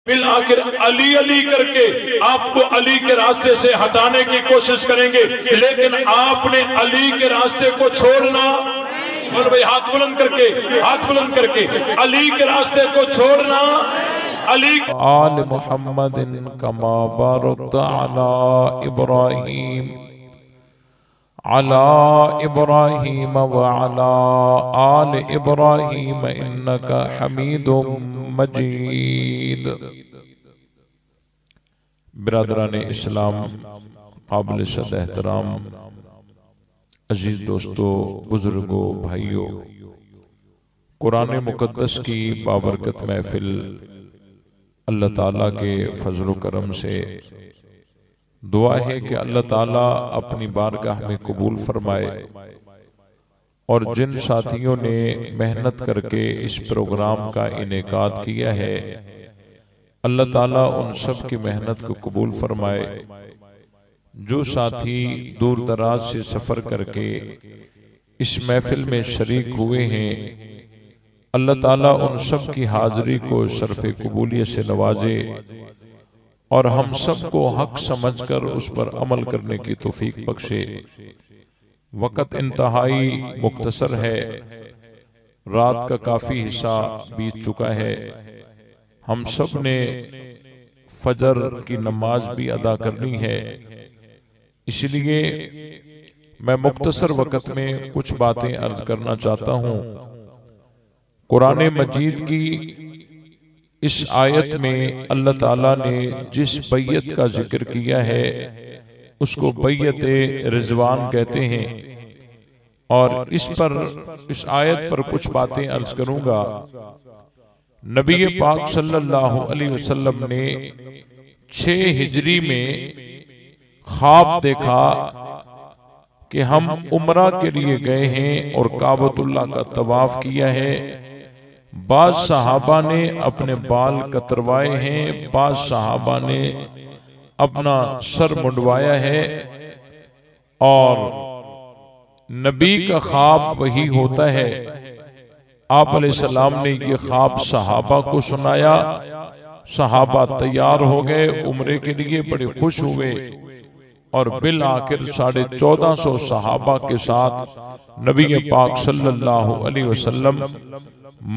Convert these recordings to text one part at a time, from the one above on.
फिर आखिर अली अली करके आपको अली के रास्ते से हटाने की कोशिश करेंगे, लेकिन आपने अली के रास्ते को छोड़ना। और भाई हाथ बुलंद करके अली के रास्ते को छोड़ना। अली आल मुहम्मदिन कमा बारकता अला इब्राहीम व अला आल इब्राहीम इन्नका हमीदुम मजीद। बिरादरान इस्लाम, काबिल सद एहतराम अजीज दोस्तों, बुजुर्गों, भाइयों, कुरान मुकद्दस की बाबरकत महफिल अल्लाह ताला के फजल करम से दुआ है कि अल्लाह ताला अपनी बारगाह में कबूल फरमाए। और जिन साथियों ने मेहनत करके इस प्रोग्राम का इनेकाद किया है, अल्लाह ताला उन सब की मेहनत को कबूल फरमाए। जो साथी दूर दराज से सफर करके इस महफिल में शरीक हुए हैं, अल्लाह ताला उन सब की हाजिरी को शर्फ़े कबूलियत से नवाजे और हम सब को हक समझकर उस पर अमल करने की तौफीक बख्शे। वक़्त इंतहाई मुख्तसर है, रात का काफी हिस्सा बीत चुका है। हम सब ने फजर की नमाज भी अदा करनी है, इसलिए मैं मुख्तसर वक़्त में कुछ बातें अर्ज करना चाहता हूँ। कुरान मजीद की इस आयत में अल्लाह ताला ने जिस बैयत का जिक्र किया है उसको बैयत रिजवान कहते हैं, और इस आयत पर कुछ बातें अर्ज करूंगा। नबी पाक सल्लल्लाहु अलैहि वसल्लम ने 6 हिजरी में ख्वाब देखा कि हम उम्रा के लिए गए हैं और काबतुल्लाह का तवाफ किया है। बाज सहाबा ने अपने बाल कतरवाए हैं, बाज सहाबा ने अपना सर मुंडवाया है, और नबी का ख्वाब वही होता है। आप अलैहिस्सलाम ने ये ख्वाब सहाबा को सुनाया, सहाबा तैयार हो गए उम्रे के लिए, बड़े खुश हुए, और बिल आखिर 1450 सहाबा के साथ नबी पाक सल्लल्लाहु अलैहि वसल्लम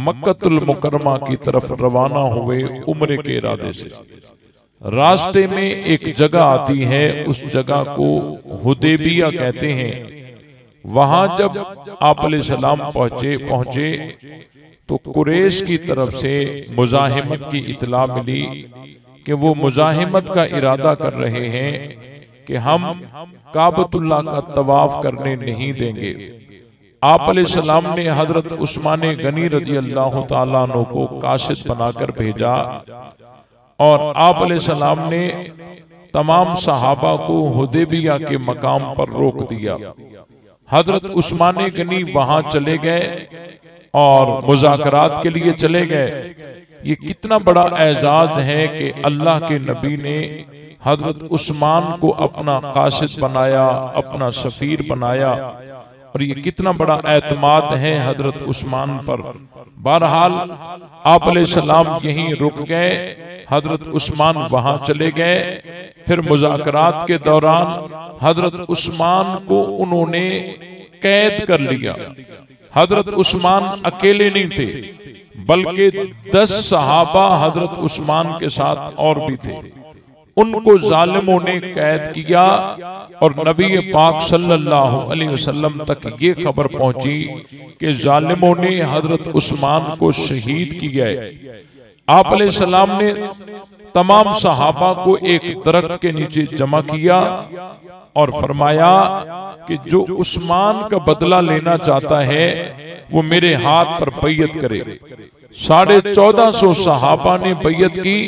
मक्कतुल मुकरमा की तरफ रवाना हुए उम्रे के इरादे से। रास्ते में एक जगह आती है, उस जगह को हुदैबिया कहते हैं। वहां जब आप अलैहिस्सलाम पहुंचे तो कुरैश की तरफ से मुजाहिमत की इतला मिली कि वो मुजाहिमत का इरादा कर रहे हैं कि हम काबतुल्लाह का तवाफ करने नहीं देंगे। आप अलैहिस्सलाम ने हजरत उस्मान गनी रजी अल्लाह ताला अन्हु को काशिद बनाकर भेजा, और आप अलैहिस्सलाम ने तमाम सहाबा को हुदैबिया के मकाम पर रोक दिया। हजरत उस्मान गनी वहां चले गए और मुज़ाकरात के लिए चले गए। ये कितना बड़ा एजाज है कि अल्लाह के नबी ने हजरत उस्मान को अपना काशिद बनाया, अपना सफीर बनाया, और ये कितना बड़ा एतमाद है हजरत उस्मान पर। बहरहाल आप अलैहिस्सलाम यहीं रुक गए, हजरत उस्मान वहां चले गए। फिर मुज़ाकरात के दौरान हजरत उस्मान को उन्होंने कैद कर लिया। हजरत उस्मान अकेले नहीं थे, बल्कि 10 सहाबा हजरत उस्मान के साथ और भी थे। उनको जालिमों ने कैद किया, और नबी पाक सल्लल्लाहु अलैहि वसल्लम तक ये खबर पहुंची कि जालिमों ने हजरत उस्मान को शहीद किया है। आप अलैहिस्सलाम ने तमाम सहाबा को एक दरख्त के नीचे जमा किया और फरमाया कि जो उस्मान का बदला लेना चाहता है वो मेरे हाथ पर बैयत करे। 1450 सहाबा ने बैयत की,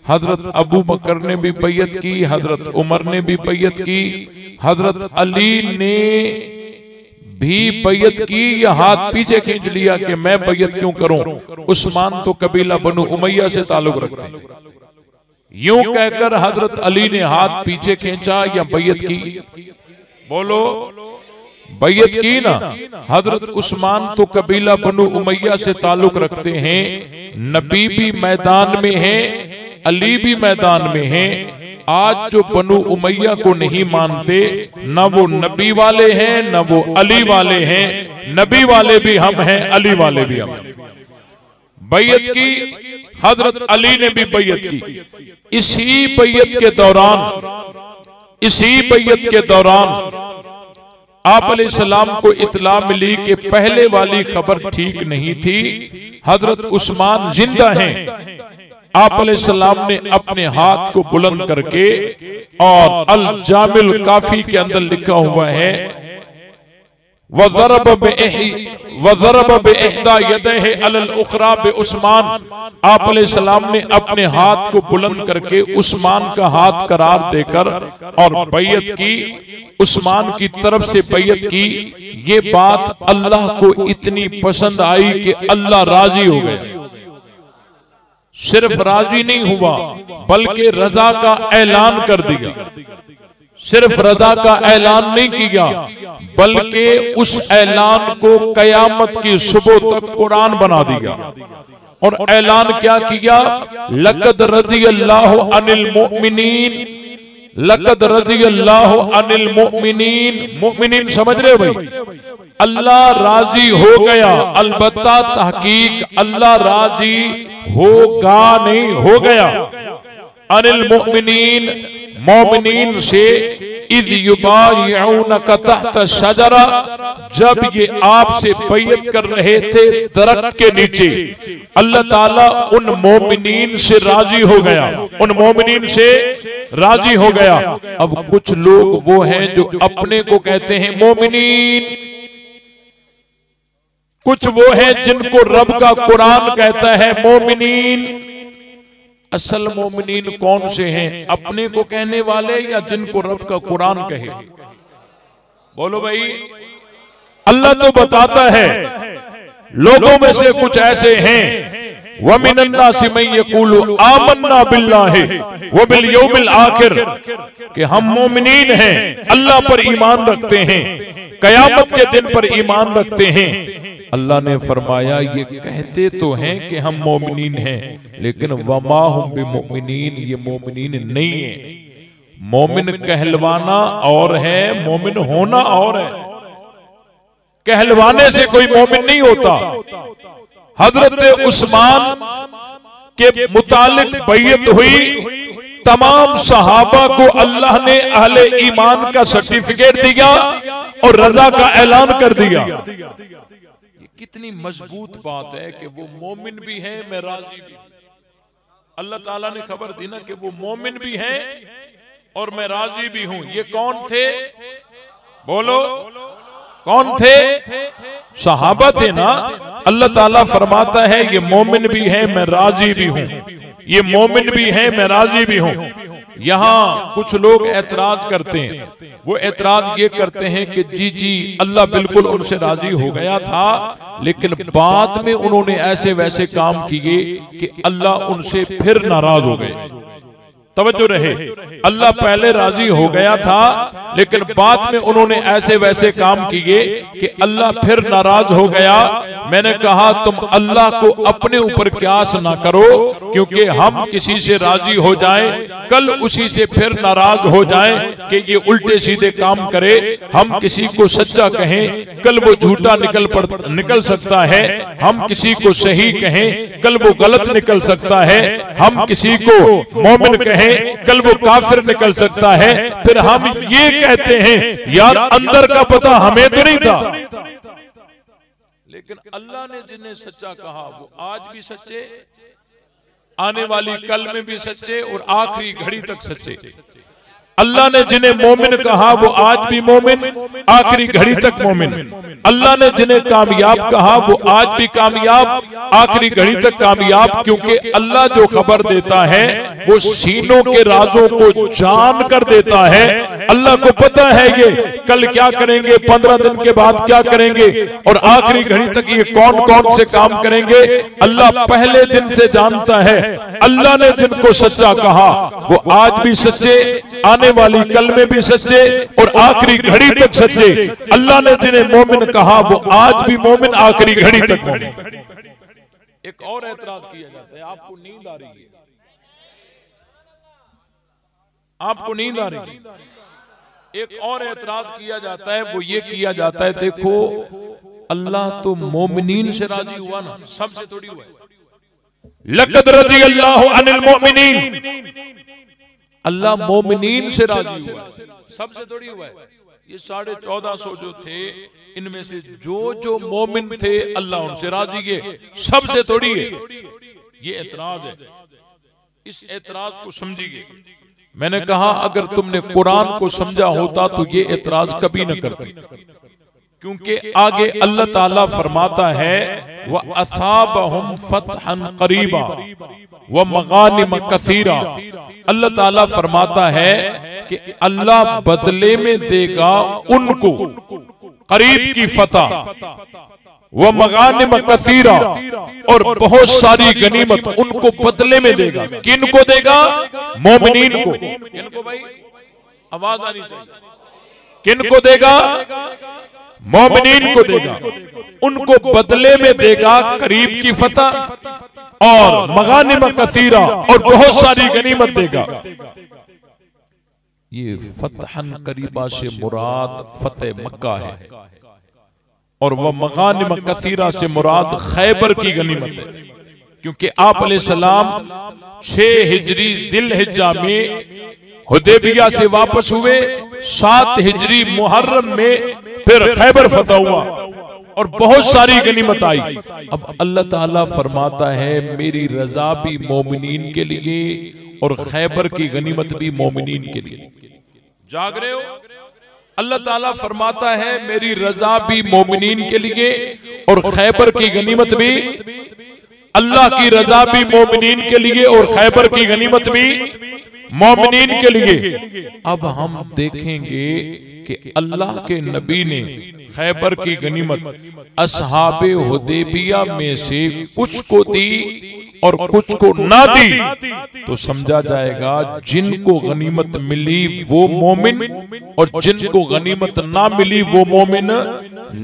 हजरत अबू बकर ने भी बैयत की, हजरत उमर ने भी बैयत की, हजरत अली ने भी बैयत की। या हाथ पीछे खींच लिया कि मैं बैयत क्यों करूं, उस्मान तो कबीला बनु उमैया से ताल्लुक रखते हैं। यूं कहकर हजरत अली ने हाथ पीछे खींचा या बैयत की? बोलो, बैयत की ना। हजरत उस्मान तो कबीला बनु उमैया से ताल्लुक रखते हैं, नबी भी मैदान में है, अली भी मैदान में हैं। आज जो बनु उमैया को नहीं मानते, न वो नबी वाले हैं न वो अली वाले हैं। नबी वाले भी हम हैं, अली वाले भी हम हैं। बैयत की हजरत अली ने भी बैयत की। इसी बैयत के दौरान आप अलैहिस्सलाम को इत्ला मिली कि पहले वाली खबर ठीक नहीं थी, हजरत उस्मान जिंदा हैं। आप अलैहिस्सलाम ने अपने हाथ को बुलंद करके, और अल जामिल काफी के अंदर लिखा हुआ है, वज़रब बिइहदा यदैहि अलल उखरा बिउस्मान। आप अलैहिस्सलाम ने अपने हाथ को बुलंद करके उस्मान का हाथ करार देकर और बैयत की, उस्मान की तरफ से बैयत की। ये बात अल्लाह को इतनी पसंद आई कि अल्लाह राजी हो गए। सिर्फ राजी नहीं हुआ बल्कि रजा का ऐलान कर दिया। सिर्फ रजा का ऐलान नहीं किया बल्कि उस ऐलान को कयामत की सुबह तक कुरान बना दिया। और ऐलान क्या किया? लक़द रज़ियल्लाहु अनिल मुमिनीन, लक़द रज़ियल्लाहु अनिल मुमिनीन। मुमिनीन समझ रहे हो भाई? अल्लाह राजी हो गया। अलबत्ता तहकीक अल्लाह राजी होगा नहीं, हो गया। अनिल मुमिनीन, मोमिनीन से, इज़ युबायिऊनका तहत शजरा, जब ये आपसे बैयत कर रहे थे दरख्त के नीचे। अल्लाह ताला उन मोमिनीन से राजी हो गया, उन मोमिनीन से राजी हो गया। अब कुछ लोग वो हैं जो अपने को कहते हैं मोमिनीन, कुछ वो हैं जिनको रब का कुरान कहता है मोमिनीन। असल मोमिनीन कौन से हैं? अपने को कहने वाले या जिनको रब का कुरान कहे? बोलो भाई। अल्लाह तो बताता है लोगों में से कुछ ऐसे हैं, वमिनन नासि मन यक़ूलु आमन्ना बिल्लाहि व बिल यौमिल आखिर, कि हम मोमिनीन हैं, अल्लाह पर ईमान रखते हैं, कयामत के दिन पर ईमान रखते हैं। अल्लाह ने फरमाया ये कहते तो हैं कि हम मोमिनीन हैं, लेकिन वमा हुम बिमुमिनीन, ये मोमिनीन नहीं है। मोमिन कहलवाना और है, मोमिन होना और है। कहलवाने से कोई मोमिन नहीं होता। हजरत उस्मान के मुतालिक बैयत हुई, तमाम सहाबा को अल्लाह ने अहले ईमान का सर्टिफिकेट दिया और रजा का ऐलान कर दिया। कितनी मजबूत बात है कि वो मोमिन भी है, मैं राजी भी। अल्लाह ताला ने खबर दी ना कि वो मोमिन भी है और मैं राजी भी हूं। ये कौन थे? बोलो कौन थे? सहाबा थे ना। अल्लाह ताला फरमाता है ये मोमिन भी है, मैं राजी भी हूं। ये मोमिन भी है, मैं राजी भी हूं। यहाँ कुछ लोग एतराज करते हैं। वो एतराज ये करते हैं कि जी अल्लाह बिल्कुल उनसे राजी हो गया था, लेकिन बाद में उन्होंने ऐसे वैसे काम किए कि अल्लाह उनसे फिर नाराज हो गए। तवज्जो रहे, अल्लाह पहले राजी हो गया था लेकिन बाद में उन्होंने ऐसे वैसे काम किए कि अल्लाह फिर नाराज हो गया। मैंने कहा तुम अल्लाह को अपने ऊपर क्यास ना करो, क्योंकि हम किसी से राजी हो जाएं, कल उसी से फिर नाराज हो जाएं कि ये उल्टे सीधे काम करे। हम किसी को सच्चा कहें, कल वो झूठा निकल सकता है। हम किसी को सही कहें, कल वो गलत निकल सकता है। हम किसी को मोमिन कहें, कल वो काफिर निकल सकता है। फिर हम ये कहते हैं यार अंदर का पता हमें तो नहीं था। लेकिन अल्लाह ने जिन्हें सच्चा कहा वो आज भी सच्चे, आने वाली कल में भी सच्चे और आखिरी घड़ी तक सच्चे। अल्लाह ने जिन्हें मोमिन कहा वो आज भी मोमिन, आखिरी घड़ी तक मोमिन। अल्लाह ने जिन्हें कामयाब कहा वो आज भी कामयाब, आखिरी घड़ी तक कामयाब। क्योंकि अल्लाह जो खबर देता है वो सीनों के राजों को जान कर देता है। अल्लाह को पता है ये कल क्या करेंगे, 15 दिन के बाद क्या करेंगे, और आखिरी घड़ी तक ये कौन कौन से काम करेंगे अल्लाह पहले दिन से जानता है। अल्लाह ने जिनको सच्चा कहा वो आज भी सच्चे, आने वाली कल में भी सच्चे और आखिरी घड़ी तक सच्चे। अल्लाह ने जिन्हें मोमिन कहा वो आज भी मोमिन, आखिरी घड़ी तक मोमिन। एक और एतराज किया जाता है, आपको नींद आ रही है, आपको नींद आ रही? एक और एतराज किया जाता है, वो ये किया जाता है, देखो अल्लाह तो मोमिनीन से राजी हुआ ना, सबसे थोड़ी हुआ है। लक़द रज़ियल्लाहु अनिल मोमिनीन, अल्लाह मोमिनीन से राजी हुआ, सबसे थोड़ी हुआ है। ये 1450 जो थे, इनमें से जो मोमिन थे अल्लाह उनसे राजी है, सबसे थोड़ी है। ये एतराज है, इस एतराज को समझिए। मैंने कहा अगर तुमने कुरान को समझा होता तो ये एतराज कभी न करते, क्योंकि आगे अल्लाह ताला फरमाता है व असाबहुम फतहन करीबा व मगानिम कसीरा। अल्लाह ताला फरमाता है कि अल्लाह बदले में देगा उनको करीब की फतह व मगानिम कसीरा, और बहुत सारी गनीमत उनको बदले में देगा। किनको देगा? मोमिनीन को। किनको भाई? आवाज आनी चाहिए। किनको देगा? मोमिनीन को देगा। उनको बदले में देगा करीब की फतह और मगानिम कसीरा, और बहुत सारी गनीमत देगा। ये फतहन करीबा से मुराद फतेह मक्का है, और वह मगानिम कसीरा से मुराद खैबर की गनीमत है, क्योंकि आप अलैहिस्सलाम 6 हिजरी दिलहिज्जा में हुदैबिया से वापस हुए, 7 हिजरी मुहर्रम में फिर खैबर फतह हुआ और बहुत सारी गनीमत आई। अब अल्लाह ताला फरमाता है मेरी रजा भी मोमिनीन के लिए और खैबर की गनीमत भी मोमिनीन के लिए। जाग रहे हो? अल्लाह ताला फरमाता है मेरी रजा भी मोमिनीन के लिए और खैबर की गनीमत भी, अल्लाह की रजा भी मोमिनीन के लिए और खैबर की गनीमत भी मोमिनीन के लिए। अब हम देखेंगे कि अल्लाह के नबी ने खैबर की गनीमत असहाबे हुदैबिया में से कुछ को दी और कुछ को ना दी, तो समझा जाएगा जिनको गनीमत मिली वो मोमिन और जिनको गनीमत ना मिली वो मोमिन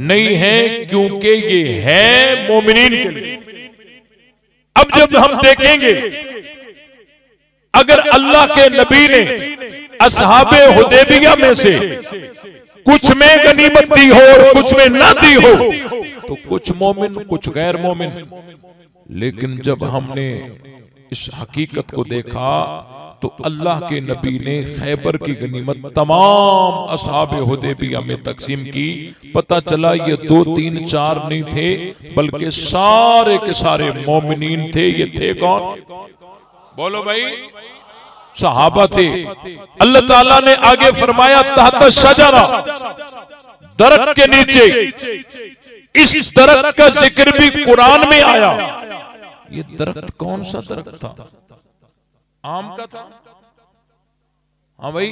नहीं है, क्योंकि ये है मोमिनीन के लिए। अब जब हम देखेंगे अगर अल्लाह के नबी ने असहाबे हुदैबिया में से कुछ में गनीमत दी हो और कुछ में ना दी हो, तो कुछ मोमिन कुछ गैर मोमिन। लेकिन जब हमने इस हकीकत को देखा तो अल्लाह के नबी ने खैबर की गनीमत तमाम असहाबे हुदैबिया में तकसीम की। पता चला ये 2, 3, 4 नहीं थे, बल्कि सारे के सारे मोमिनीन थे। ये थे कौन? बोलो भाई। सहाबा थे। अल्लाह ताला ने आगे फरमाया तहत शजरा, दरख्त के नीचे। इस दरख्त का जिक्र भी कुरान में आया। ये दरख्त कौन सा दरख्त था? आम का था? हाँ भाई।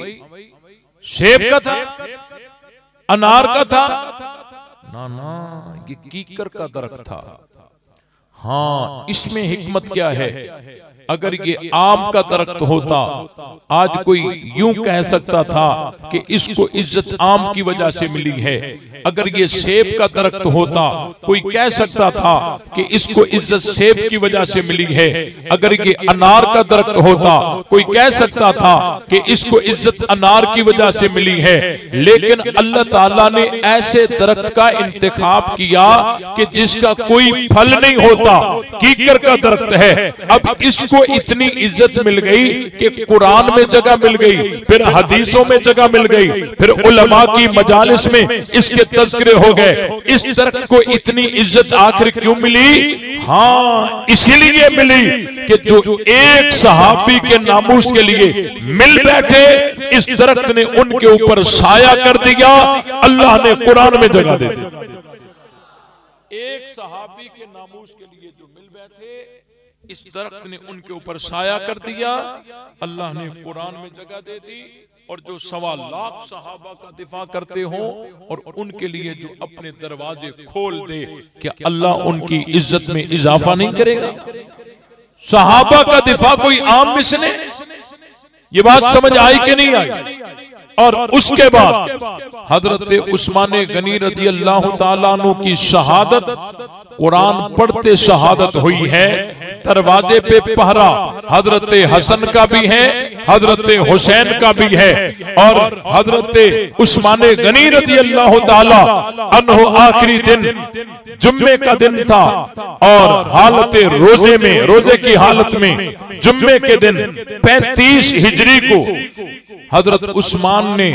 सेब का था? अनार का था? ना ना, ये कीकर का दरख्त था। हाँ, इसमें हिकमत क्या है? अगर ये आम का दरख्त होता, आज कोई यूं कह सकता था कि इसको इज्जत आम की वजह से मिली है। अगर ये सेब का दरख्त होता, कोई कह सकता था कि इसको इज्जत सेब की वजह से मिली है। अगर ये अनार का दरख्त होता, कोई कह सकता था कि इसको इज्जत अनार की वजह से मिली है। लेकिन अल्लाह ताला ने ऐसे दरख्त का इंतखाब किया कि जिसका कोई फल नहीं होता, कीकर का दरख्त है। अब इसको इतनी इज्जत मिल गई कि कुरान में जगह मिल गई, फिर हदीसों में जगह मिल गई, फिर उलमा की मजालिस में इसके तज़किरे हो गए। इस दरख्त को इतनी इज्जत आखिर क्यों मिली? हाँ, इसीलिए मिली कि जो एक सहाबी के नामूस के लिए मिल बैठे, इस दरख्त ने उनके ऊपर साया कर दिया। अल्लाह ने कुरान में जगह दे दी। एक सहाबी के नामूस के लिए जो मिल बैठे, इस दरख्त ने उनके ऊपर साया कर दिया। अल्लाह ने कुरान में जगह दे दी। और जो 1.25 लाख सहाबा का दिफा करते हो और उनके लिए जो अपने दरवाजे खोल दे, क्या अल्लाह उनकी इज्जत में इजाफा नहीं करेगा? सहाबा का दिफा कोई आम मिसले? ये बात समझ आई कि नहीं आई? और उसके बाद हजरत उस्मान गनी रज़ी अल्लाह ताला अन्हु की शहादत, कुरान पढ़ते शहादत हुई है। दरवाजे पे पहरा हजरत हसन का भी है, हजरत हुसैन का भी है, और हजरत उस्मान गनी रज़ी अल्लाह ताला अन्हु आखिरी दिन जुम्मे का दिन था और हालत रोजे में, रोजे की हालत में जुम्मे के दिन 35 हिजरी को हजरत उस्मान ने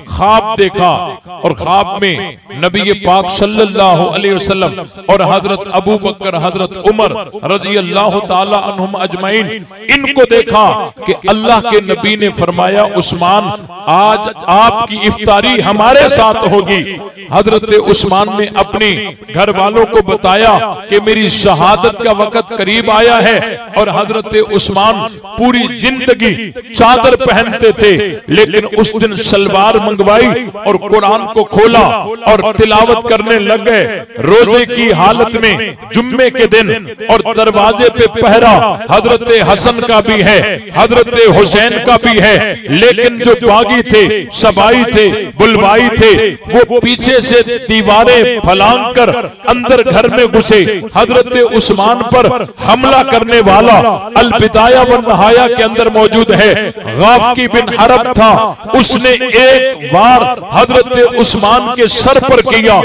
ख्वाब देखा और ख्वाब में नबी पाक सल्लल्लाहु अलैहि वसल्लम और हजरत अबू बकर, हजरत उमर रज़ी अल्लाह ताला अन्हुम अजमाइन इनको देखा कि अल्लाह के नबी ने फरमाया उस्मान आज आपकी इफ्तारी हमारे साथ होगी। हजरत उस्मान ने अपने घर वालों को बताया कि मेरी शहादत का वक्त करीब आया है, और हजरत उस्मान पूरी जिंदगी चादर पहनते थे, लेकिन उस दिन सलवार मंगवाई और कुरान को खोला और तिलावत करने लग गए रोजे की हालत में जुम्मे के दिन। और दरवाजे पे पहरा हजरत हसन का भी है, हजरत हुसैन का भी है, लेकिन जो बागी थे, सबाई थे, बुलवाई थे, वो पीछे से दीवारें फलांग कर अंदर घर में घुसे। हजरत उस्मान पर हमला करने वाला अल बिदाया व नहाया के अंदर मौजूद है, गाफकी बिन हरब था, उसने एक बार हजरत उस्मान के सर पर किया,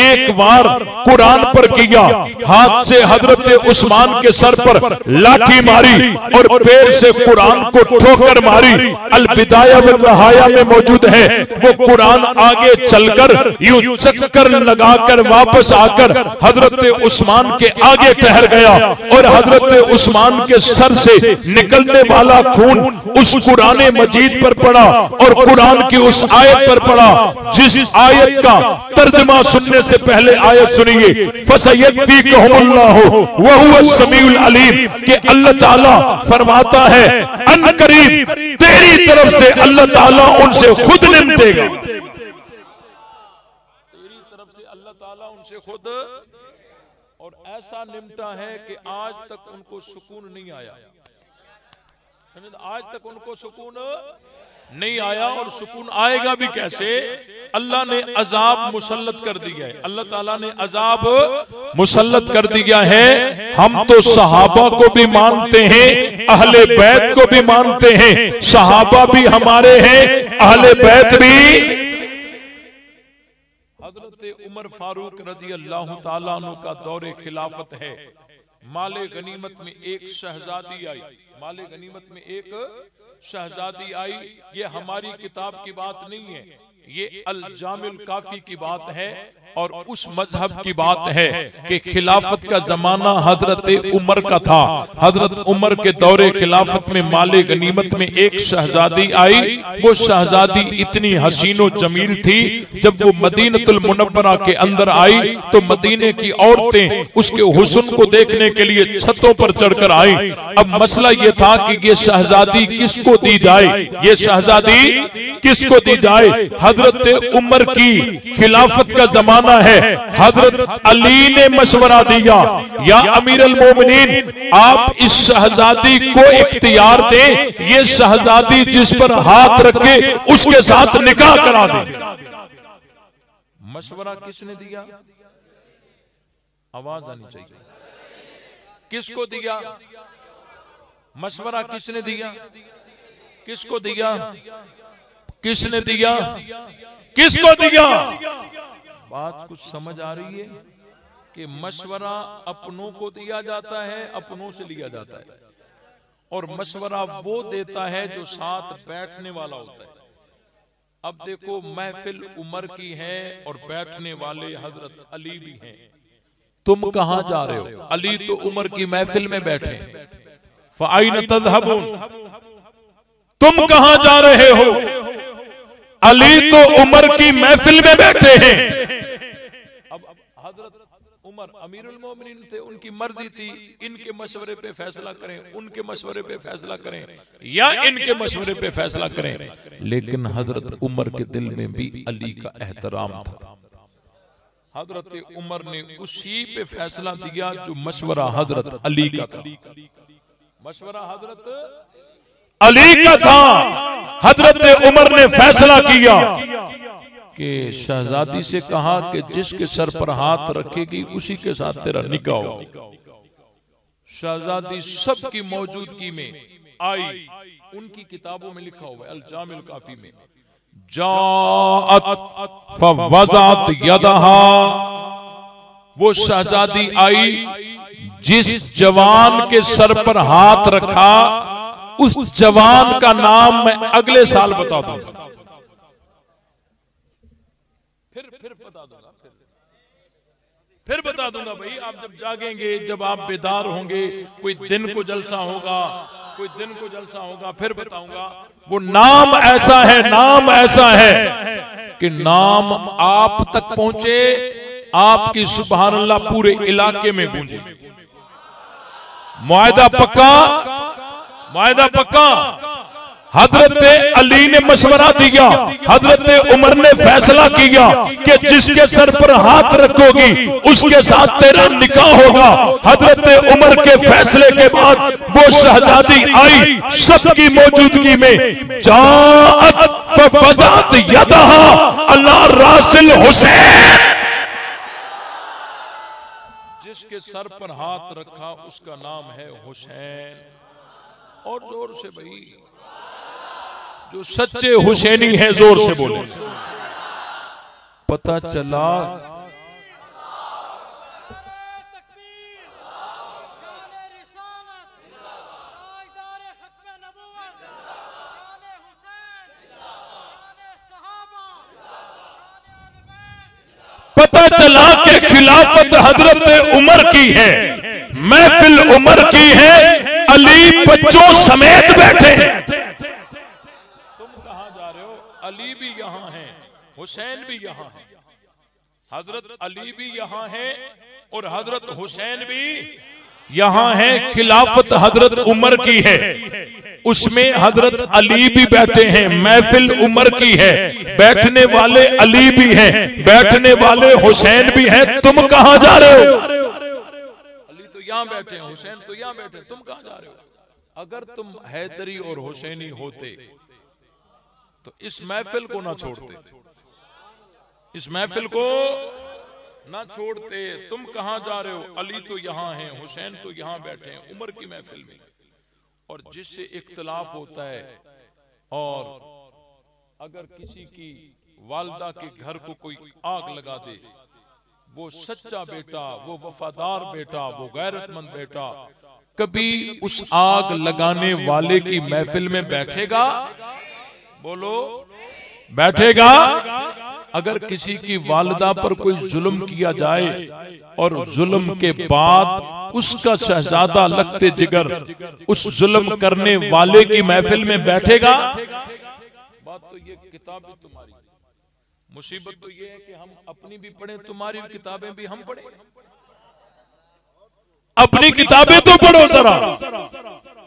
एक बार कुरान पर किया, हाथ से हजरत उस्मान के सर पर लाठी मारी और पैर से कुरान को ठोकर मारी। अल बिदाया व नहाया में मौजूद है, वो कुरान आगे चलकर यूं चक्कर लगाकर वापस आकर हजरत उस्मान के आगे ठहर गया और हजरत उस्मान के सर से निकलने वाला खून उस कुरान मजीद पर पड़ा और कुरान की उस आयत पर पड़ा जिस आयत का तर्जुमा सुनने से पहले आयत सुनिए, फसयकफीकुहुमुल्लाहु व हुवस समीउल अलीम, कि अल्लाह ताला फरमाता है अन करीब तेरी तरफ से अल्लाह ताला उनसे खुद निमटेगा, तेरी तरफ से अल्लाह ताला उनसे खुद, और ऐसा निमटा है कि आज तक उनको सुकून नहीं आया। आज तक उनको सुकून नहीं आया और सुकून आएगा भी कैसे? अल्लाह ने अजाब मुसल्लत कर दिया है, अल्लाह ताला ने अजाब मुसल्लत कर दिया है। हम तो सहाबा को भी मानते हैं, अहले बैत को भी मानते हैं, सहाबा भी हमारे हैं, अहले बैत भी। हजरत उमर फारूक रजी अल्लाह ताला अन्हु का दौरे खिलाफत है, माले गनीमत में एक शहजादी आई, माले गनीमत में एक शहजादी आई। ये हमारी किताब की बात नहीं है, ये अल जामिल काफी की बात है और उस मजहब की बात है कि खिलाफत का जमाना हजरत उमर का था। हजरत उमर के दौरे खिलाफत में माले गनीमत में एक शहजादी आई। वो शहजादी इतनी हसीनो जमील थी, जब वो मदीनतुल मुनव्वरा के अंदर आई तो मदीने की औरतें उसके हुस्न को देखने के लिए छतों पर चढ़कर आई। अब मसला ये था कि ये शहजादी किसको दी जाए, ये शहजादी किसको दी जाए। हजरत उमर की खिलाफत का जमाना है, हजरत अली ने मशवरा दिया, या अमीर अल मोमिनीन आप इस शहजादी को इख्तियार दें, ये शहजादी जिस पर हाथ रखे उसके साथ निकाह करा दें। मशवरा किसने दिया? आवाज आनी चाहिए। किसको दिया मशवरा? किसने दिया? किसको दिया? किसने दिया? किसको दिया? बात कुछ समझ आ रही है कि मशवरा अपनों को दिया जाता है, अपनों से लिया जाता है, और मशवरा वो देता है जो साथ बैठने वाला होता है। अब देखो महफिल उमर की है और बैठने वाले हजरत अली भी हैं, तुम कहां जा रहे हो? अली तो उमर की महफिल में बैठे, फ़अयन तज़हबून, तुम कहां जा रहे हो? अली तो उमर की महफिल में बैठे हैं। अब हजरत उमर अमीरुल मोमिनीन थे, उनकी मर्जी थी इनके मशवरे पे फैसला करें, उनके मशवरे पे फैसला करें, या इनके मशवरे पे फैसला करें। लेकिन हजरत उमर के दिल में भी अली का एहतराम था। हजरत उमर ने उसी पे फैसला दिया जो मशवरा हजरत अली का था। मशवरा हजरत अली का था। हजरत उमर ने फैसला किया कि शहजादी से कहा कि जिसके सर पर हाथ रखेगी उसी के साथ तेरा निकाह होगा। शहजादी सबकी मौजूदगी में आई। उनकी किताबों में लिखा हुआ है अल जामिल काफी में, जाअत फवज़अत यदहा, वो शहजादी आई जिस जवान के सर पर हाथ रखा उस जवान का नाम मैं अगले साल बता दूंगा। फिर बता दूंगा, फिर बता दूंगा भाई। आप जब जागेंगे, जब आप बेदार होंगे, कोई दिन को जलसा होगा, कोई दिन को जलसा होगा, फिर बताऊंगा। वो नाम ऐसा है, नाम ऐसा है कि नाम आप तक पहुंचे, आपकी सुभान अल्लाह पूरे इलाके में गूंजे। मुआहदा पक्का, मुआहदा पक्का। हजरत अली ने मशवरा दिया, हजरत उमर ने फैसला किया कि जिसके सर पर हाथ रखोगी उसके साथ तेरा निकाह होगा। हजरत उमर के फैसले के बाद वो शहजादी आई सबकी मौजूदगी में, जाअत फवज़अत यदहा अला रासिल हुसैन, जिसके सर पर हाथ रखा उसका नाम है हुसैन। और जोर से भाई, जो सच्चे हुसैनी है जोर से बोले। पता चला पता चला कि खिलाफत हजरत उमर की है, महफिल उमर की है, अली बच्चों समेत बैठे हैं। अली भी यहाँ है, हुसैन भी यहाँ है, हजरत अली भी यहाँ है और हजरत हुसैन भी यहाँ है। खिलाफत हजरत उमर की है, उसमें हजरत अली भी बैठे हैं, महफिल उमर की है, बैठने वाले अली भी हैं, बैठने वाले हुसैन भी हैं। तुम कहाँ जा रहे हो? अली तो यहाँ बैठे हैं, हुसैन तो यहाँ बैठे, तुम कहाँ जा रहे हो? अगर तुम हैदरी और हुसैनी होते तो इस महफिल को ना छोड़ते, इस महफिल को ना छोड़ते। तुम कहां जा रहे हो? अली तो यहां है, हुसैन तो यहां बैठे हैं, उमर की महफिल में। और जिससे इख्तिलाफ होता है, और अगर किसी की वालिदा के घर को कोई आग लगा दे, वो सच्चा बेटा, वो वफादार बेटा, वो गैरतमंद बेटा कभी उस आग लगाने वाले की महफिल में बैठेगा? बोलो, बैठेगा? अगर किसी की वालिदा पर कोई जुल्म किया जाए और जुल्म के बाद उसका शहजादा लगते जिगर उस जुल्म करने वाले की महफिल में बैठेगा? बात तो ये किताब भी तुम्हारी, मुसीबत तो ये है कि हम अपनी भी पढ़े, तुम्हारी किताबें भी हम पढ़े। अपनी किताबें तो पढ़ो जरा।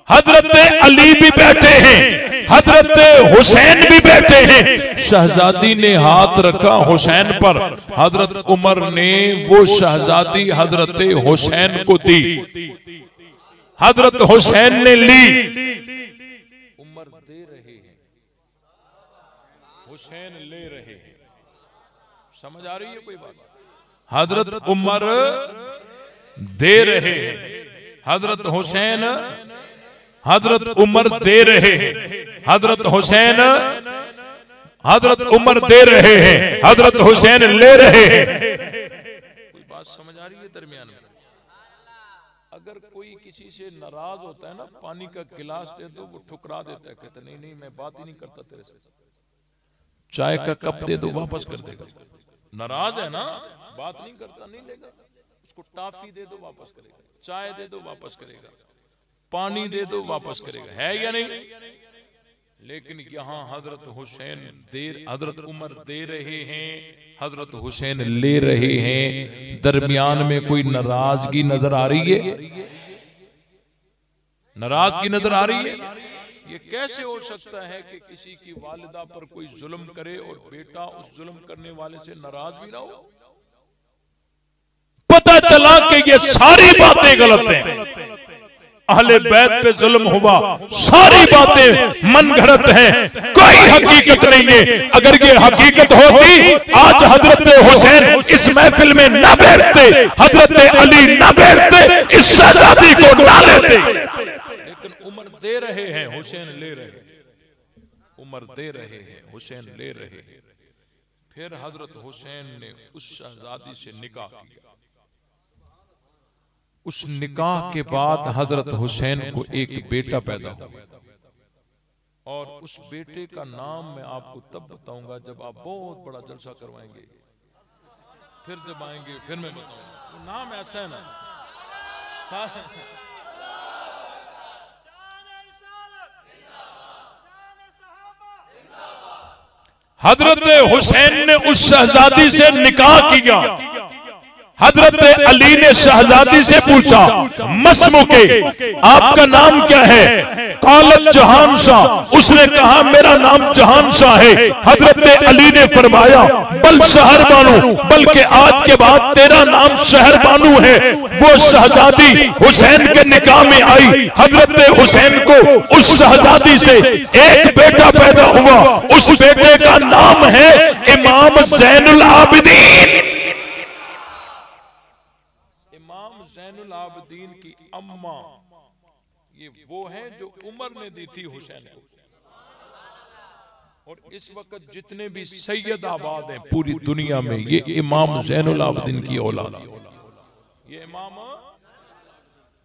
हजरत अली भी बैठे हैं, हजरत हुसैन भी बैठे हैं। शहजादी ने हाथ रखा हुसैन पर, हजरत उमर ने वो शहजादी हजरत हुसैन को दी, हजरत हुसैन ने ली। उमर दे रहे हैं, हुसैन ले रहे हैं। समझ आ रही है कोई बात? हजरत उमर दे रहे हैं, हजरत हुसैन, हजरत उमर दे रहे हैं, हजरत हुसैन, हजरत उमर दे रहे हैं, हजरत हुसैन ले रहे हैं। कोई बात समझ आ रही है दरमियान में? अगर कोई किसी से नाराज होता है ना, पानी का गिलास दे दो, वो ठुकरा देता है, कहता नहीं नहीं मैं बात ही नहीं करता तेरे से। चाय का कप दे दो, वापस कर देगा। नाराज है ना, बात नहीं करता, नहीं लेगा। उसको टॉफी दे दो, वापस करेगा। चाय दे दो, वापस करेगा। पानी दे दो, वापस करेगा। है या नहीं? लेकिन यहाँ हजरत हुसैन हजरत उमर दे रहे हैं, हजरत हुसैन ले रहे हैं। दरमियान में कोई नाराजगी नजर आ रही है? नाराजगी नजर आ रही है? ये कैसे हो सकता है कि किसी की वालिदा पर कोई जुल्म करे और बेटा उस जुल्म करने वाले से नाराज भी ना हो? पता चला कि ये सारी बातें गलत हैं। अहले बैत पे जुल्म हुआ, सारी बातें मनगढ़ंत हैं, कोई हकीकत नहीं है। अगर ये हकीकत होती आज हजरत हुसैन इस महफिल में न बैठते, हजरत अली न बैठते, इस शहजादी को ना लेते। लेकिन उमर दे रहे हैं, हुसैन ले रहे हैं, उमर दे रहे हैं, हुसैन ले रहे हैं। फिर हजरत हुसैन ने उस शहजादी से निकाह किया। उस निकाह के बाद हजरत हुसैन को एक बेटा पैदा हुआ, और उस बेटे का नाम मैं आपको तब बताऊंगा जब आप बहुत बड़ा जलसा करवाएंगे। फिर जब आएंगे फिर मैं बताऊंगा। वो नाम ऐसा है ना, हजरत हुसैन ने उस शहजादी से निकाह किया। हजरत अली ने शहजादी से पूछा, मस्मुके, आपका नाम क्या है? कालत जहान शाह। उसने कहा मेरा नाम जहान शाह है। हजरत अली ने फरमाया बल शहर बानू, बल्कि आज के बाद तेरा नाम शहर बानू है। वो शहजादी हुसैन के निकाह में आई। हजरत हुसैन को उस शहजादी से एक बेटा पैदा हुआ। उस बेटे का नाम है इमाम ज़ैनुल आबिदीन। ज़ैनुल आबिदीन की अम्मा ये वो हैं जो उमर ने दी थी हुसैन को। और इस वक्त जितने भी सैयद आबाद हैं पूरी दुनिया में, ये इमाम ज़ैनुल आबिदीन की औलाद, ये इमाम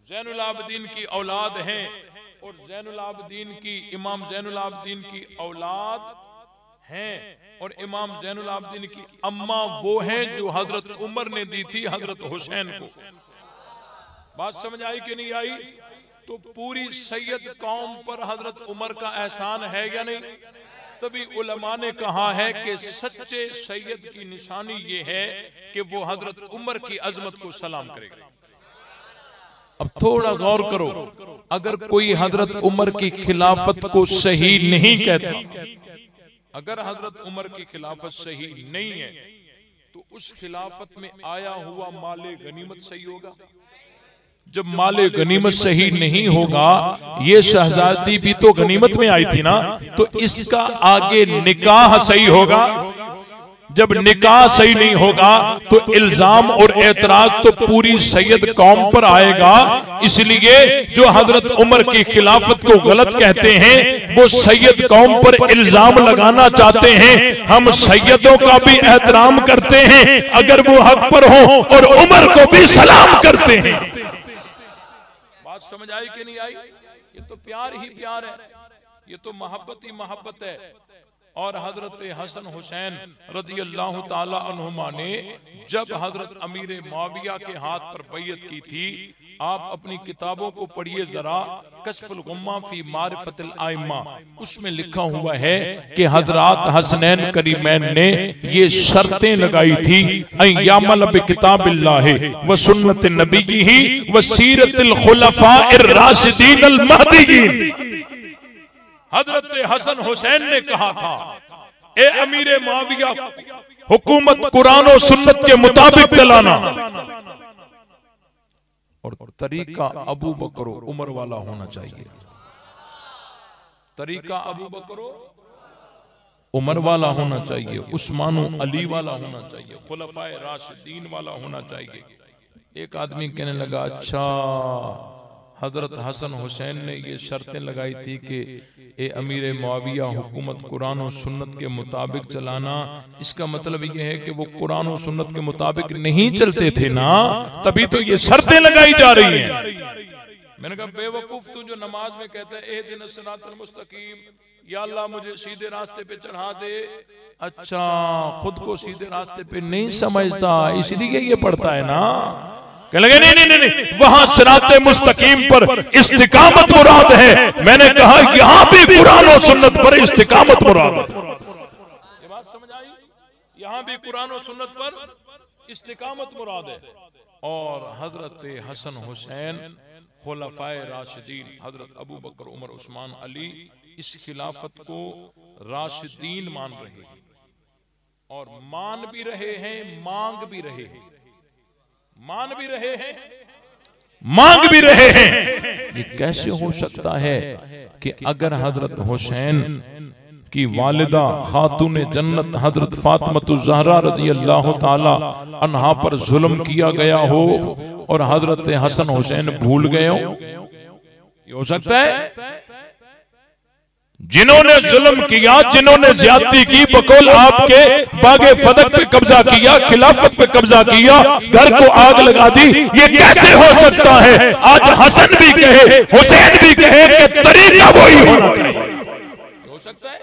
ज़ैनुल आबिदीन की औलाद हैं। और ज़ैनुल आबिदीन की, इमाम ज़ैनुल आबिदीन की औलाद हैं। और इमाम ज़ैनुल आबिदीन की अम्मा वो हैं जो हजरत उमर ने दी थी हजरत हुसैन को। बात समझ आई कि नहीं आई? तो पूरी सैयद कौम पर हजरत उमर का एहसान है या नहीं? तभी उलमा ने कहा है कि सच्चे सैयद की निशानी ये है कि वो हजरत उमर की अजमत को सलाम करेगा। अब थोड़ा गौर करो, अगर कोई हजरत उमर की खिलाफत को सही नहीं कहता, अगर हजरत उमर की खिलाफत सही नहीं है, तो उस खिलाफत में आया हुआ माले गनीमत सही होगा? जब माले गनीमत सही नहीं होगा, ये शहजादी भी तो गनीमत में आई थी ना, तो इसका आगे निकाह सही होगा? जब निकाह सही नहीं होगा तो इल्जाम और एतराज तो पूरी सैयद कौम पर आएगा। इसलिए जो हजरत उमर की खिलाफत को गलत कहते हैं वो सैयद कौम पर इल्जाम लगाना चाहते हैं। हम सैयदों का भी एहतराम करते हैं अगर वो हक पर हो, और उमर को भी सलाम करते हैं। बात समझ आई कि नहीं आई? ये तो प्यार ही प्यार है, ये तो मोहब्बत ही मोहब्बत है। और हजरत हसन हुसैन रज़ी अल्लाह ताला अन्हुमा ने जब हजरत अमीर मुआविया के हाथ पर बैयत की थी, आप अपनी किताबों को पढ़िए जरा, कश्फुल गुम्मा फी मारिफतिल आइम्मा, उसमें लिखा हुआ है कि हजरत हसनैन करीमैन ने ये शर्तें लगाई थी, अय्यामल बिकिताबिल्लाह व सुन्नत नबीही व सीरतिल खुलफाइर राशिदीन अल महदीयीन। हजरत हसन हुसैन ने कहा था, ए अमीर मुआविया, हुकूमत कुरान और सुन्नत के मुताबिक चलाना, और तरीका अबू बकर उमर वाला होना चाहिए। तरीका अबू बकर उमर वाला होना चाहिए, उस्मान अली वाला होना चाहिए, खुलफाए राशिदीन वाला होना चाहिए। एक आदमी कहने लगा, अच्छा हजरत हसन हुसैन ने ये शर्तें लगाई थी कि ए अमीर मुआविया, हुकूमत कुरान और सुन्नत के मुताबिक चलाना, इसका मतलब ये है कि वो कुरान और सुन्नत के मुताबिक नहीं चलते थे ना, तभी तो ये शर्तें लगाई जा रही हैं। मैंने कहा बेवकूफ तू जो नमाज में कहता है एहदिनस सिरातल मुस्तकीम, या अल्लाह मुझे सीधे रास्ते पे चढ़ा दे, अच्छा खुद को सीधे रास्ते पे नहीं समझता इसलिए ये पढ़ता है ना। कह लगे नहीं नहीं नहीं, वहां सिराते मुस्तकीम पर इस्तिकामत मुराद है। मैंने कहा यहां भी कुरान और सुन्नत पर इस्तिकामत मुराद है। ये बात समझ आई? यहां भी कुरान और सुन्नत पर इस्तिकामत मुराद है। और हजरत हसन हुसैन खुलफाए राशिदीन हजरत अबू बकर उमर उस्मान अली इस खिलाफत को राशिदीन मान रहे हैं, और मान भी रहे हैं, मांग भी रहे हैं। मान भी रहे हैं, मांग भी रहे हैं। ये कैसे हो सकता है कि अगर हजरत हुसैन की वालिदा खातून जन्नत हजरत फातिमा ज़हरा रज़ी अल्लाह ताला अन्हा पर जुल्म किया गया हो और हजरत हसन हुसैन भूल गए हो? ये हो सकता है? जिन्होंने जुल्म किया, जिन्होंने ज्यादती की, बकौल आपके बागे फदक पे कब्जा किया, खिलाफत पे कब्जा किया, घर को आग लगा दी, ये कैसे हो सकता है आज हसन भी कहे, हुसैन भी कहे कि तरीका वही होना चाहिए? हो सकता है?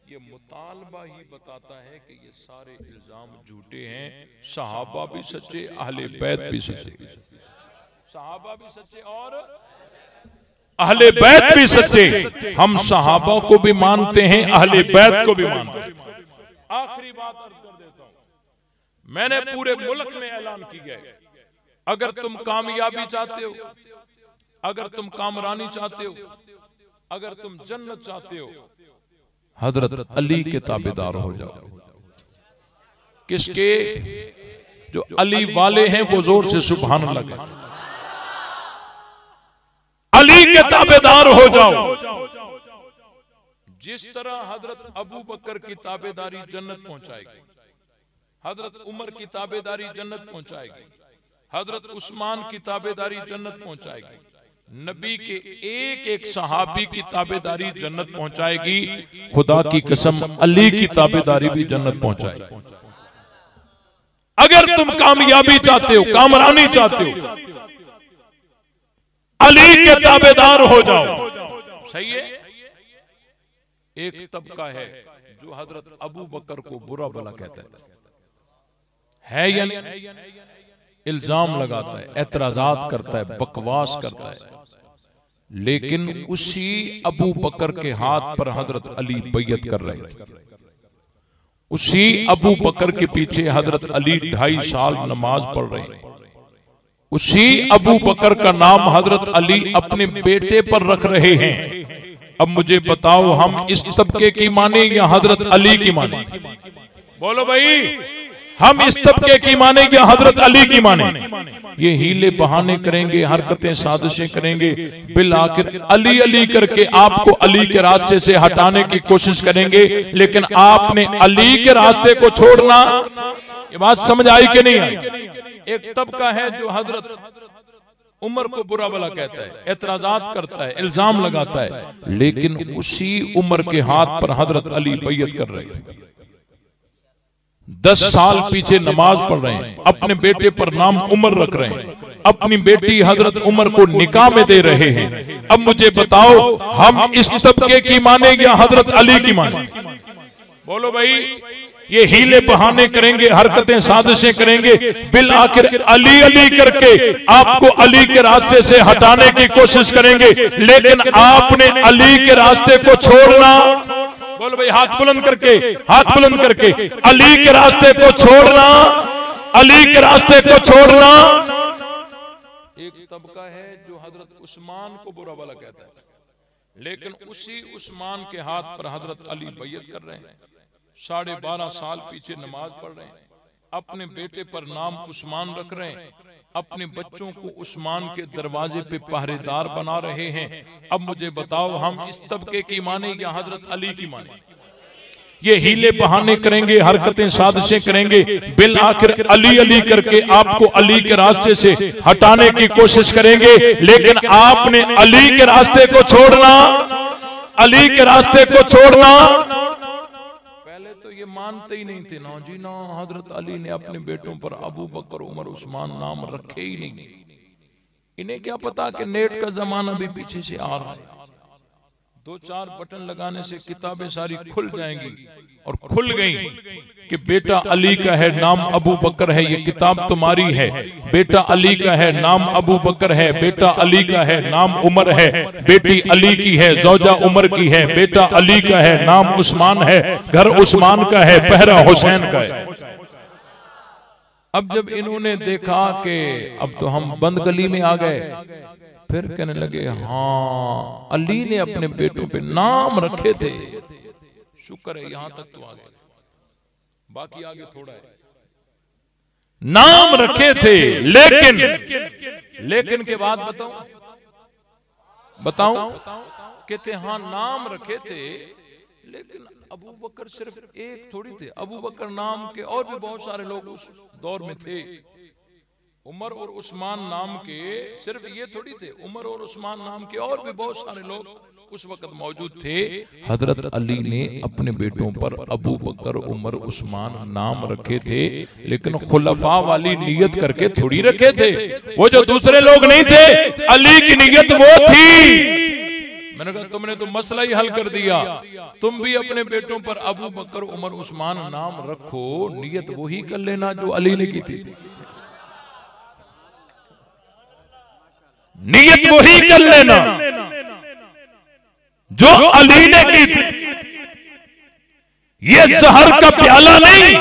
ये मुतालबा ही बताता है कि ये सारे इल्जाम झूठे हैं। सहाबा भी सच्चे, अहले बैत भी सच्चे, सहाबा भी सच्चे और अहले बैत भी सच्चे। हम सहाबा को भी मानते हैं, अहले बैत को भी मानते हैं। आखिरी बात अर्ज कर देता हूं, मैंने पूरे मुल्क में ऐलान किया है, अगर तुम कामयाबी चाहते हो, अगर तुम कामरानी चाहते हो, अगर तुम जन्नत चाहते हो, हजरत अली के ताबेदार हो जाओ। किसके? जो अली वाले हैं वो जोर से सुभान अल्लाह कहें। अली के ताबेदार हो जाओ। जिस तरह हजरत अबू बकर की ताबेदारी जन्नत पहुंचाएगी, हजरत उमर की ताबेदारी जन्नत पहुंचाएगी, हजरत उस्मान की ताबेदारी जन्नत पहुंचाएगी, नबी के एक एक सहाबी की ताबेदारी जन्नत पहुंचाएगी, खुदा की कसम अली की ताबेदारी भी जन्नत पहुंचाएगी। अगर तुम कामयाबी चाहते हो, कामरानी चाहते हो, अली के ताबेदार हो जाओ। सही है? एक तबका है जो हजरत अबू बकर को बुरा भला कहता है या नहीं? इल्जाम लगाता है, एतराजात करता है, बकवास करता है, लेकिन उसी अबू बकर के हाथ पर हजरत अली बैयत कर रहे हैं। उसी अबू बकर के पीछे हजरत अली 2.5 साल नमाज पढ़ रहे हैं। उसी अबू बकर का नाम हजरत अली अपने बेटे पर रख रहे हैं। अब मुझे बताओ, हम इस तबके की माने या हजरत अली की माने? बोलो भाई, हम इस तबके की माने या हजरत अली की माने? ये हीले बहाने करेंगे, हरकतें साजिशें करेंगे, बिल आखिर अली अली करके आपको अली के रास्ते से हटाने की कोशिश करेंगे, लेकिन आपने अली के रास्ते को छोड़ना। ये बात समझ आई कि नहीं आई? एक तबका है जो हजरत उमर को बुरा भला कहता है, एतराजात करता है, इल्जाम लगाता है, लेकिन उसी उमर के हाथ पर हजरत अली बैयत कर रहे हैं। 10 साल पीछे नमाज पढ़ रहे हैं, अपने बेटे पर नाम उमर रख रहे हैं, अपनी बेटी हजरत उमर को निकाह में दे रहे हैं। अब मुझे बताओ, हम इस तबके की माने या हजरत अली की माने? बोलो भाई, ये हीले बहाने करेंगे, हरकतें साजिशें करेंगे, बिल आखिर अली अली करके आपको अली के रास्ते से हटाने की कोशिश करेंगे, लेकिन आपने अली के रास्ते को छोड़ना। बोलो भाई, हाथ बुलंद करके, हाथ बुलंद करके, अली के रास्ते को छोड़ना, अली के रास्ते को छोड़ना। एक तबका है जो हजरत उस्मान को बुरा भला कहता है, लेकिन उसी उस्मान के हाथ पर हजरत अली बैयत कर रहे हैं। 12.5 साल पीछे नमाज पढ़ रहे हैं, अपने बेटे पर नाम उस्मान रख रहे हैं, अपने बच्चों को उस्मान के दरवाजे पे पहरेदार बना रहे हैं। अब मुझे बताओ, हम इस तबके की माने या हजरत अली की माने? ये हीले बहाने करेंगे, हरकतें साजिशें करेंगे, बिल आखिर अली अली करके आपको अली के रास्ते से हटाने की कोशिश करेंगे, लेकिन आपने अली के रास्ते को छोड़ना, अली के रास्ते को छोड़ना। ये मानते ही नहीं थे ना जी ना, हजरत अली ने अपने बेटों पर अबू बकर, उमर, उस्मान नाम रखे ही नहीं। इन्हें क्या पता कि नेट का जमाना भी पीछे से आ रहा है। 2-4 बटन लगाने से किताबें सारी खुल जाएंगी, और खुल गई कि बेटा अली का है, नाम अबू बकर है, ये किताब तुम्हारी है। बेटा अली का है, नाम अबू बकर है, बेटा अली का है, नाम उमर है, बेटी अली की है, जौजा उमर की है, बेटा अली का है, नाम उस्मान है, घर उस्मान का है, पहरा हुसैन का है। अब जब इन्होंने देखा कि अब तो हम बंद गली में आ गए, फिर कहने लगे, हाँ अली ने अपने बेटों पे नाम रखे थे, शुक्र है यहां तक तो आ गए, बाकी आगे थोड़ा है। नाम रखे थे, लेकिन के बाद बताऊं कहते हाँ नाम रखे थे, लेकिन अबू बकर सिर्फ एक थोड़ी थे। अबू बकर नाम के और भी बहुत सारे लोग उस दौर में थे। उमर और उस्मान नाम के सिर्फ ये थोड़ी थे, उमर और उस्मान नाम के और भी बहुत सारे लोग उस वक्त मौजूद थे। हजरत अली ने अपने बेटों पर अबू बकर, उमर, उस्मान नाम रखे थे, लेकिन खुलफा वाली नियत करके थोड़ी रखे थे। वो जो दूसरे लोग नहीं थे, अली की नियत वो थी। मैंने कहा तुमने तो मसला ही हल कर दिया। तुम भी अपने बेटों पर अबू बकर, उमर, उस्मान नाम रखो, नियत वही कर लेना जो अली ने की थी। नियत वही कर लेना जो अली ने की थी। ये जहर का प्याला नहीं,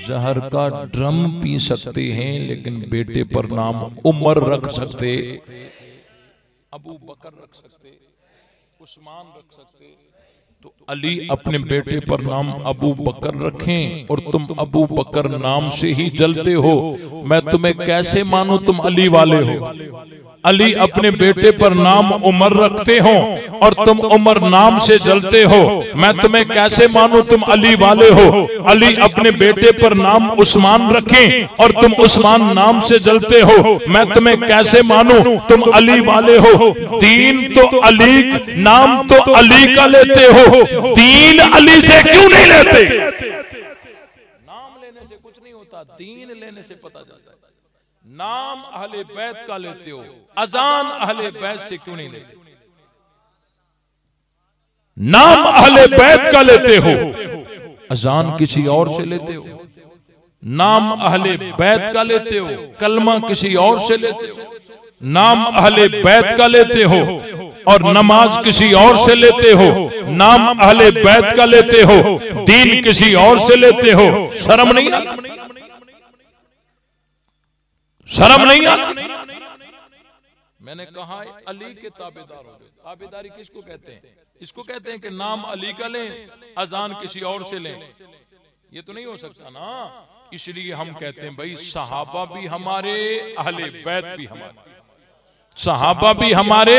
जहर का ड्रम पी सकते हैं, लेकिन बेटे पर नाम उमर रख सकते, अबू बकर रख सकते, उस्मान रख सकते। तो अली अपने बेटे पर नाम अबू बकर रखें और तुम अबू बकर नाम से ही जलते हो, मैं तुम्हें कैसे मानूं तुम अली वाले हो। अली अपने बेटे पर नाम उमर रखते हो और तुम उमर नाम से जलते हो, मैं तुम्हें कैसे मानूं तुम अली वाले हो। अली अपने बेटे पर नाम उस्मान रखें और तुम उस्मान नाम से जलते हो, मैं तुम्हें कैसे मानूं तुम अली वाले हो। दीन तो अली, नाम तो अली का लेते हो, दीन अली से क्यों नहीं लेते। नाम लेने से कुछ नहीं होता, दीन लेने से पता जाता है। नाम अहले बैत का लेते हो, अजान अहले बैत से क्यों नहीं लेते। नाम अहले बैत का लेते हो, अजान किसी और से लेते हो। नाम अहले बैत का लेते हो, कलमा किसी और से लेते हो। नाम अहले बैत का लेते हो और नमाज किसी और से लेते हो। नाम अहले बैत का लेते हो, दीन किसी और से लेते हो। शर्म नहीं आती, शर्म नहीं आती। मैंने कहा अली के ताबेदार हो गए। ताबेदारी किसको कहते हैं? इसको कहते हैं कि नाम अली का लें, अजान किसी और से लें। ये तो नहीं हो सकता ना। इसलिए हम कहते हैं भाई सहाबा भी हमारे, अहले बैत भी हमारे, सहाबा भी हमारे,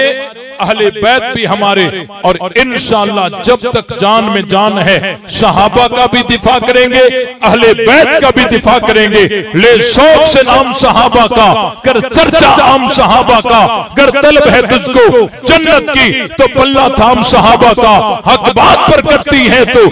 अहले बैत भी हमारे। और इंशाअल्लाह जब तक जान में जान है, सहाबा का भी दिफा करेंगे, अहले बैत का भी दिफा करेंगे। ले शौक से नाम सहाबा का, कर चर्चा आम सहाबा का। गर तलब है तुझको जन्नत की, तो पल्ला थाम सहाबा का। हक बात पर करती है तो